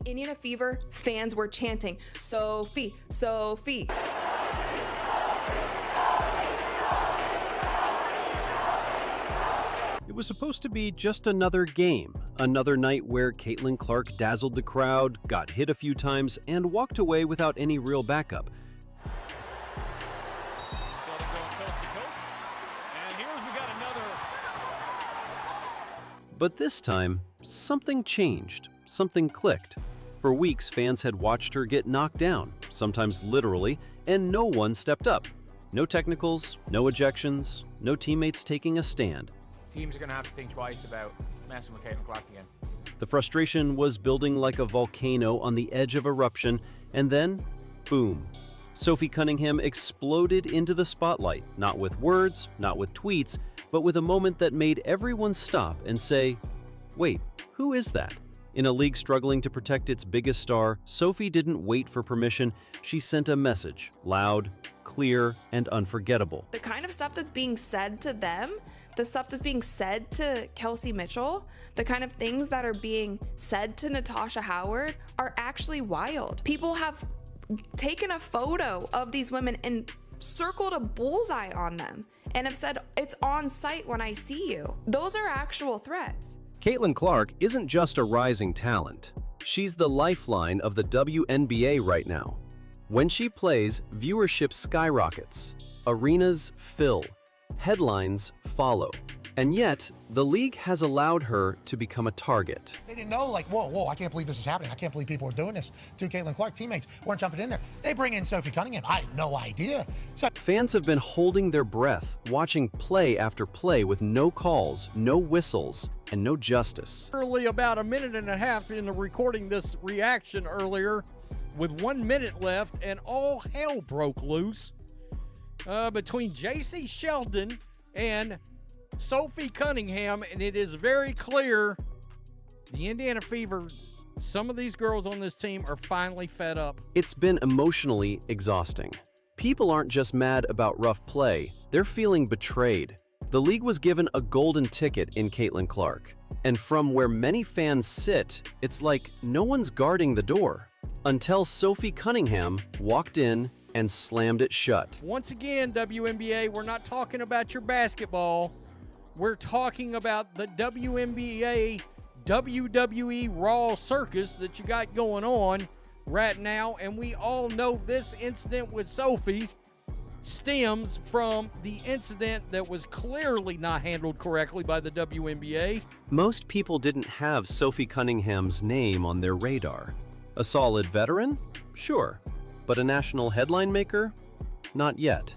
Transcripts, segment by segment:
Indiana Fever fans were chanting, "Sophie, Sophie." It was supposed to be just another game, another night where Caitlin Clark dazzled the crowd, got hit a few times, and walked away without any real backup. But this time, something changed, something clicked. For weeks, fans had watched her get knocked down, sometimes literally, and no one stepped up. No technicals, no ejections, no teammates taking a stand. Teams are going to have to think twice about messing with Caitlin Clark again. The frustration was building like a volcano on the edge of eruption, and then, boom. Sophie Cunningham exploded into the spotlight, not with words, not with tweets, but with a moment that made everyone stop and say, wait, who is that? In a league struggling to protect its biggest star, Sophie didn't wait for permission. She sent a message, loud, clear, and unforgettable. The kind of stuff that's being said to them, the stuff that's being said to Kelsey Mitchell, the kind of things that are being said to Natasha Howard are actually wild. People have taken a photo of these women and circled a bullseye on them and have said, it's on site when I see you. Those are actual threats. Caitlin Clark isn't just a rising talent. She's the lifeline of the WNBA right now. When she plays, viewership skyrockets, arenas fill, headlines follow. And yet, the league has allowed her to become a target. They didn't know, like, whoa, I can't believe this is happening. I can't believe people are doing this to Caitlin Clark. Teammates weren't jumping in there. They bring in Sophie Cunningham. I had no idea. Fans have been holding their breath, watching play after play with no calls, no whistles, and no justice. Early, about a minute and a half into recording this reaction earlier, with 1 minute left, and all hell broke loose between J.C. Sheldon and Sophie Cunningham, and it is very clear the Indiana Fever, some of these girls on this team are finally fed up. It's been emotionally exhausting. People aren't just mad about rough play, they're feeling betrayed. The league was given a golden ticket in Caitlin Clark, and from where many fans sit, it's like no one's guarding the door. Until Sophie Cunningham walked in and slammed it shut. Once again, WNBA, we're not talking about your basketball. We're talking about the WNBA, WWE Raw circus that you got going on right now. And we all know this incident with Sophie stems from the incident that was clearly not handled correctly by the WNBA. Most people didn't have Sophie Cunningham's name on their radar. A solid veteran? Sure. But a national headline maker? Not yet.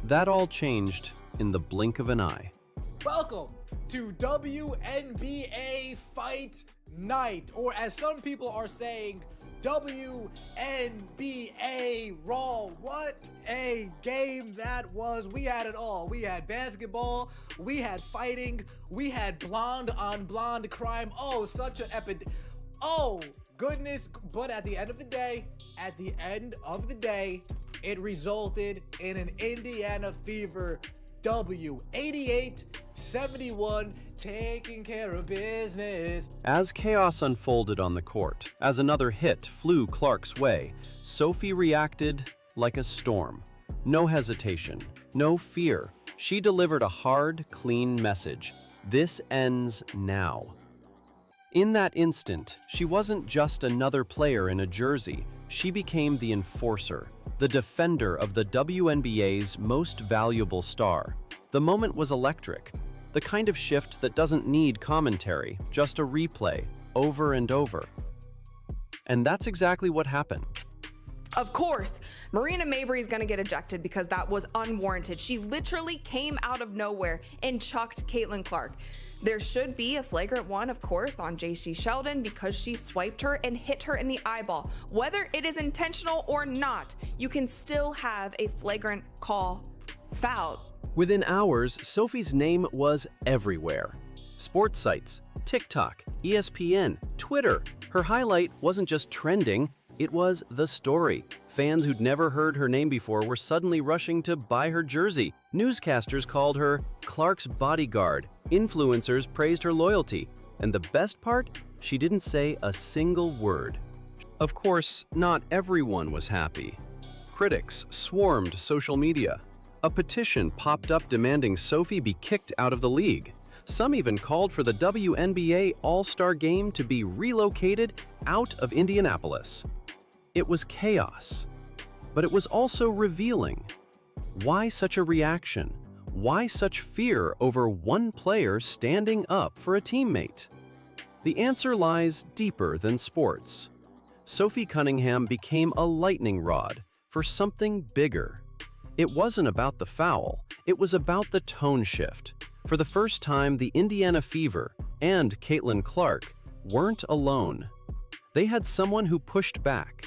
That all changed in the blink of an eye. Welcome to WNBA Fight Night, or as some people are saying, WNBA Raw. What a game that was. We had it all. We had basketball, we had fighting, we had blonde on blonde crime. Oh, such an epic. Oh, goodness. But at the end of the day, it resulted in an Indiana Fever W. 88-71, taking care of business. As chaos unfolded on the court, as another hit flew Clark's way, Sophie reacted like a storm. No hesitation, no fear. She delivered a hard, clean message. This ends now. In that instant, she wasn't just another player in a jersey. She became the enforcer, the defender of the WNBA's most valuable star. The moment was electric, the kind of shift that doesn't need commentary, just a replay, over and over. And that's exactly what happened. Of course, Marina Mabrey is going to get ejected because that was unwarranted. She literally came out of nowhere and chucked Caitlin Clark. There should be a flagrant one, of course, on J.C. Sheldon because she swiped her and hit her in the eyeball. Whether it is intentional or not, you can still have a flagrant call foul. Within hours, Sophie's name was everywhere. Sports sites, TikTok, ESPN, Twitter. Her highlight wasn't just trending, it was the story. Fans who'd never heard her name before were suddenly rushing to buy her jersey. Newscasters called her Clark's bodyguard. Influencers praised her loyalty. And the best part? She didn't say a single word. Of course, not everyone was happy. Critics swarmed social media. A petition popped up demanding Sophie be kicked out of the league. Some even called for the WNBA All-Star Game to be relocated out of Indianapolis. It was chaos, but it was also revealing. Why such a reaction? Why such fear over one player standing up for a teammate? The answer lies deeper than sports. Sophie Cunningham became a lightning rod for something bigger. It wasn't about the foul, it was about the tone shift. For the first time, the Indiana Fever and Caitlin Clark weren't alone. They had someone who pushed back.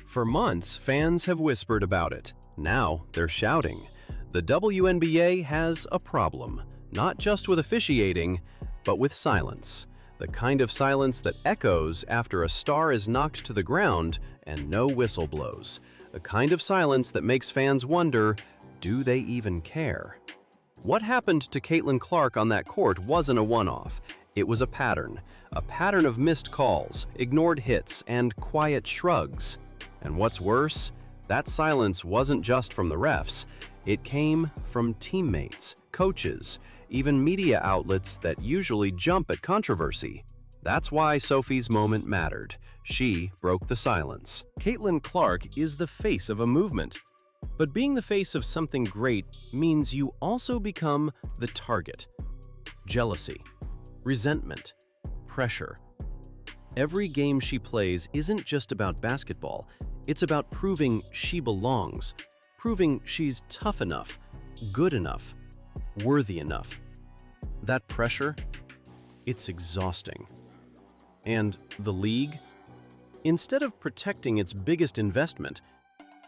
For months, fans have whispered about it. Now they're shouting. The WNBA has a problem, not just with officiating, but with silence. The kind of silence that echoes after a star is knocked to the ground and no whistle blows. The kind of silence that makes fans wonder, do they even care? What happened to Caitlin Clark on that court wasn't a one-off. It was a pattern of missed calls, ignored hits, and quiet shrugs. And what's worse, that silence wasn't just from the refs. It came from teammates, coaches, even media outlets that usually jump at controversy. That's why Sophie's moment mattered. She broke the silence. Caitlin Clark is the face of a movement. But being the face of something great means you also become the target. Jealousy, resentment, pressure. Every game she plays isn't just about basketball. It's about proving she belongs, proving she's tough enough, good enough, worthy enough. That pressure, it's exhausting. And the league? Instead of protecting its biggest investment,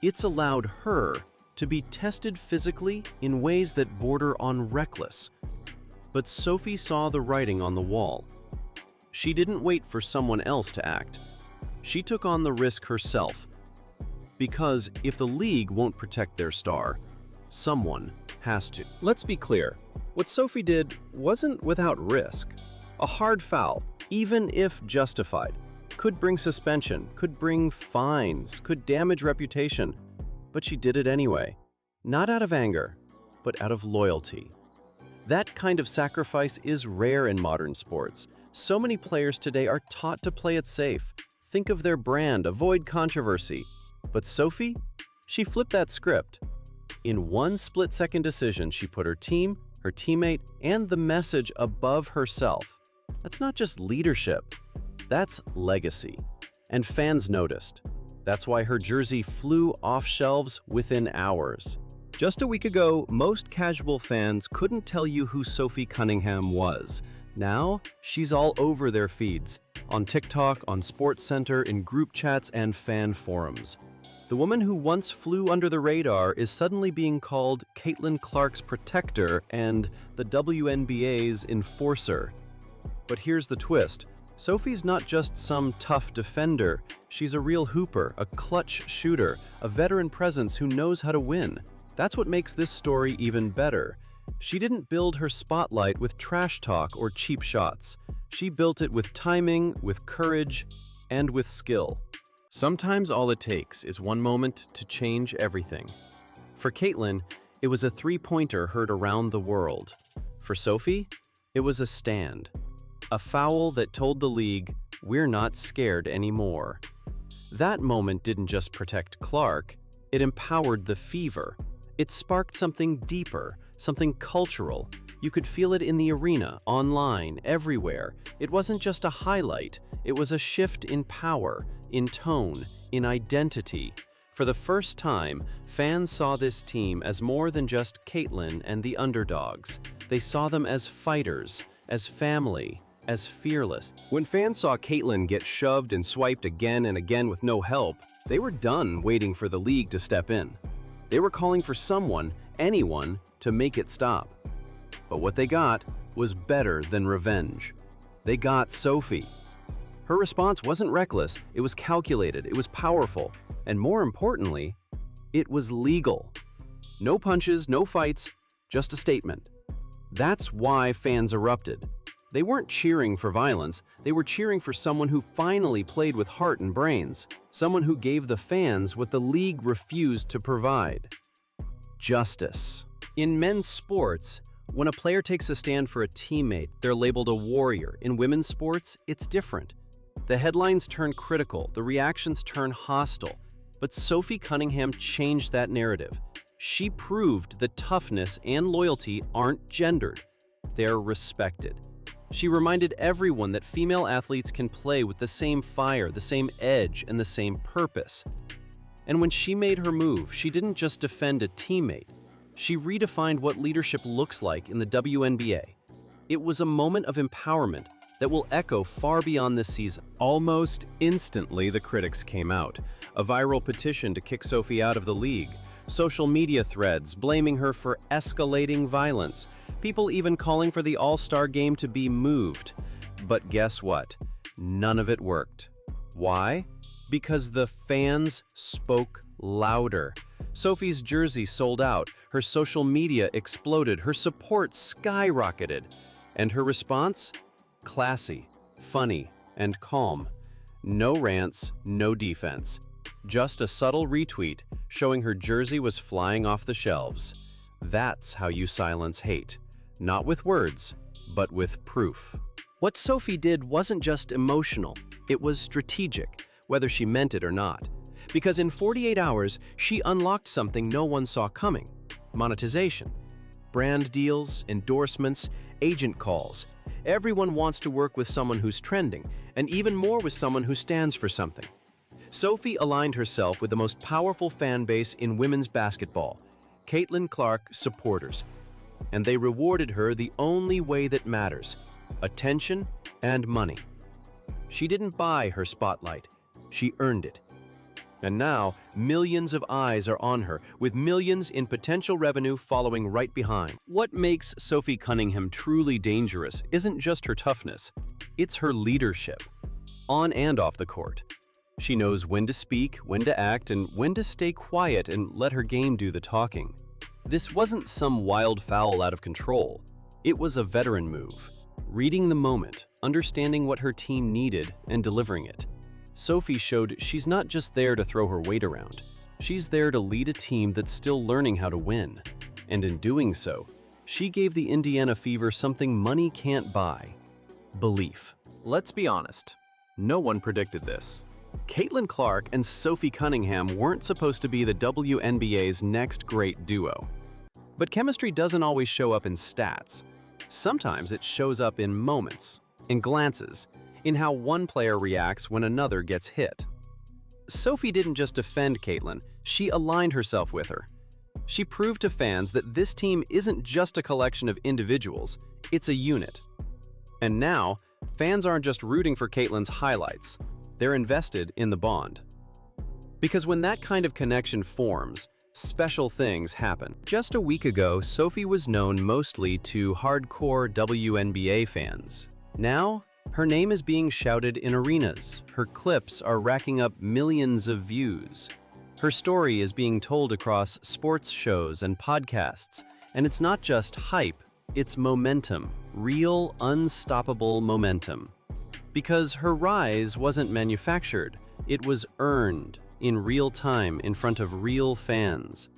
it's allowed her to be tested physically in ways that border on reckless. But Sophie saw the writing on the wall. She didn't wait for someone else to act. She took on the risk herself. Because if the league won't protect their star, someone has to. Let's be clear, what Sophie did wasn't without risk. A hard foul, even if justified, could bring suspension, could bring fines, could damage reputation. But she did it anyway. Not out of anger, but out of loyalty. That kind of sacrifice is rare in modern sports. So many players today are taught to play it safe. Think of their brand, avoid controversy. But Sophie, she flipped that script. In one split-second decision, she put her team, her teammate, and the message above herself. That's not just leadership. That's legacy. And fans noticed. That's why her jersey flew off shelves within hours. Just a week ago, most casual fans couldn't tell you who Sophie Cunningham was. Now, she's all over their feeds. On TikTok, on SportsCenter, in group chats, and fan forums. The woman who once flew under the radar is suddenly being called Caitlin Clark's protector and the WNBA's enforcer. But here's the twist. Sophie's not just some tough defender. She's a real hooper, a clutch shooter, a veteran presence who knows how to win. That's what makes this story even better. She didn't build her spotlight with trash talk or cheap shots. She built it with timing, with courage, and with skill. Sometimes all it takes is one moment to change everything. For Caitlin, it was a three-pointer heard around the world. For Sophie, it was a stand. A foul that told the league, we're not scared anymore. That moment didn't just protect Clark, it empowered the Fever. It sparked something deeper, something cultural. You could feel it in the arena, online, everywhere. It wasn't just a highlight, it was a shift in power, in tone, in identity. For the first time, fans saw this team as more than just Caitlin and the underdogs. They saw them as fighters, as family, as fearless. When fans saw Caitlin get shoved and swiped again and again with no help, they were done waiting for the league to step in. They were calling for someone, anyone, to make it stop. But what they got was better than revenge. They got Sophie. Her response wasn't reckless, it was calculated, it was powerful, and more importantly, it was legal. No punches, no fights, just a statement. That's why fans erupted. They weren't cheering for violence, they were cheering for someone who finally played with heart and brains, someone who gave the fans what the league refused to provide: justice. In men's sports, when a player takes a stand for a teammate, they're labeled a warrior. In women's sports, it's different. The headlines turn critical, the reactions turn hostile. But Sophie Cunningham changed that narrative. She proved that toughness and loyalty aren't gendered. They're respected. She reminded everyone that female athletes can play with the same fire, the same edge, and the same purpose. And when she made her move, she didn't just defend a teammate. She redefined what leadership looks like in the WNBA. It was a moment of empowerment that will echo far beyond this season. Almost instantly, the critics came out. A viral petition to kick Sophie out of the league. Social media threads blaming her for escalating violence. People even calling for the All-Star game to be moved. But guess what? None of it worked. Why? Because the fans spoke louder. Sophie's jersey sold out, her social media exploded, her support skyrocketed. And her response? Classy, funny, and calm. No rants, no defense. Just a subtle retweet showing her jersey was flying off the shelves. That's how you silence hate. Not with words, but with proof. What Sophie did wasn't just emotional, it was strategic, whether she meant it or not. Because in 48 hours, she unlocked something no one saw coming: monetization. Brand deals, endorsements, agent calls. Everyone wants to work with someone who's trending, and even more with someone who stands for something. Sophie aligned herself with the most powerful fan base in women's basketball, Caitlin Clark supporters. And they rewarded her the only way that matters: attention and money. She didn't buy her spotlight, she earned it. And now, millions of eyes are on her, with millions in potential revenue following right behind. What makes Sophie Cunningham truly dangerous isn't just her toughness, it's her leadership, on and off the court. She knows when to speak, when to act, and when to stay quiet and let her game do the talking. This wasn't some wild fowl out of control. It was a veteran move, reading the moment, understanding what her team needed, and delivering it. Sophie showed she's not just there to throw her weight around. She's there to lead a team that's still learning how to win. And in doing so, she gave the Indiana Fever something money can't buy: belief. Let's be honest, no one predicted this. Caitlin Clark and Sophie Cunningham weren't supposed to be the WNBA's next great duo. But chemistry doesn't always show up in stats. Sometimes it shows up in moments, in glances, in how one player reacts when another gets hit. Sophie didn't just defend Caitlin, she aligned herself with her. She proved to fans that this team isn't just a collection of individuals, it's a unit. And now, fans aren't just rooting for Caitlin's highlights, they're invested in the bond. Because when that kind of connection forms, special things happen. Just a week ago, Sophie was known mostly to hardcore WNBA fans. Now, her name is being shouted in arenas. Her clips are racking up millions of views. Her story is being told across sports shows and podcasts. And it's not just hype, it's momentum. Real, unstoppable momentum. Because her rise wasn't manufactured, it was earned in real time in front of real fans.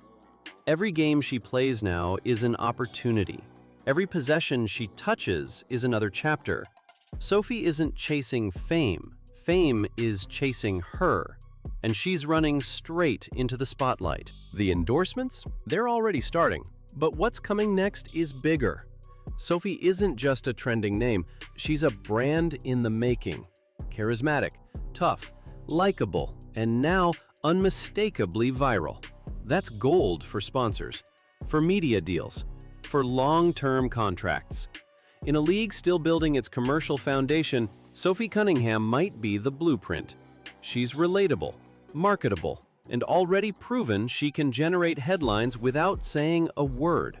Every game she plays now is an opportunity. Every possession she touches is another chapter. Sophie isn't chasing fame. Fame is chasing her. And she's running straight into the spotlight. The endorsements? They're already starting. But what's coming next is bigger. Sophie isn't just a trending name, she's a brand in the making. Charismatic, tough, likable, and now unmistakably viral. That's gold for sponsors, for media deals, for long-term contracts. In a league still building its commercial foundation, Sophie Cunningham might be the blueprint. She's relatable, marketable, and already proven she can generate headlines without saying a word.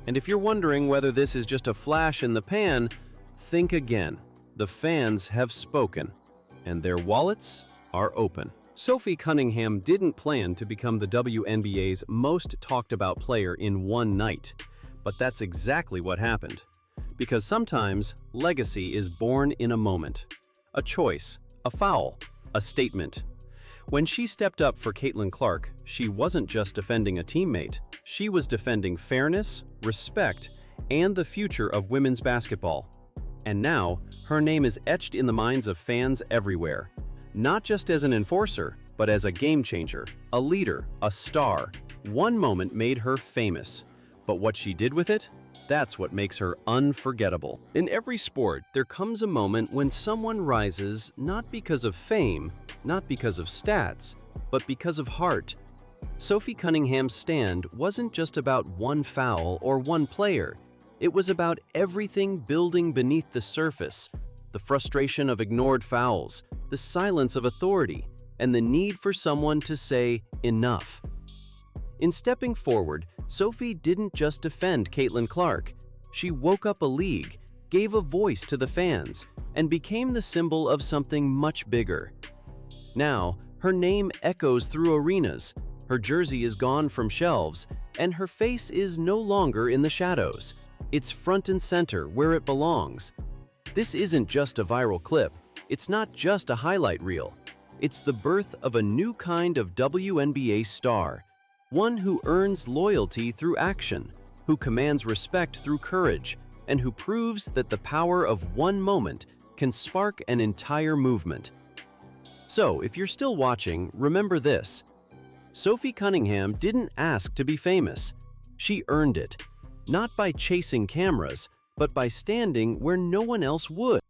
And if you're wondering whether this is just a flash in the pan, think again. The fans have spoken, and their wallets are open. Sophie Cunningham didn't plan to become the WNBA's most talked about player in one night, but that's exactly what happened. Because sometimes legacy is born in a moment. A choice, a foul, a statement. When she stepped up for Caitlin Clark, she wasn't just defending a teammate. She was defending fairness, respect, and the future of women's basketball. And now, her name is etched in the minds of fans everywhere. Not just as an enforcer, but as a game changer, a leader, a star. One moment made her famous. But what she did with it? That's what makes her unforgettable. In every sport, there comes a moment when someone rises not because of fame, not because of stats, but because of heart. Sophie Cunningham's stand wasn't just about one foul or one player. It was about everything building beneath the surface, the frustration of ignored fouls, the silence of authority, and the need for someone to say enough. In stepping forward, Sophie didn't just defend Caitlin Clark. She woke up a league, gave a voice to the fans, and became the symbol of something much bigger. Now, her name echoes through arenas, her jersey is gone from shelves, and her face is no longer in the shadows. It's front and center where it belongs. This isn't just a viral clip. It's not just a highlight reel. It's the birth of a new kind of WNBA star. One who earns loyalty through action, who commands respect through courage, and who proves that the power of one moment can spark an entire movement. So, if you're still watching, remember this. Sophie Cunningham didn't ask to be famous. She earned it, not by chasing cameras, but by standing where no one else would.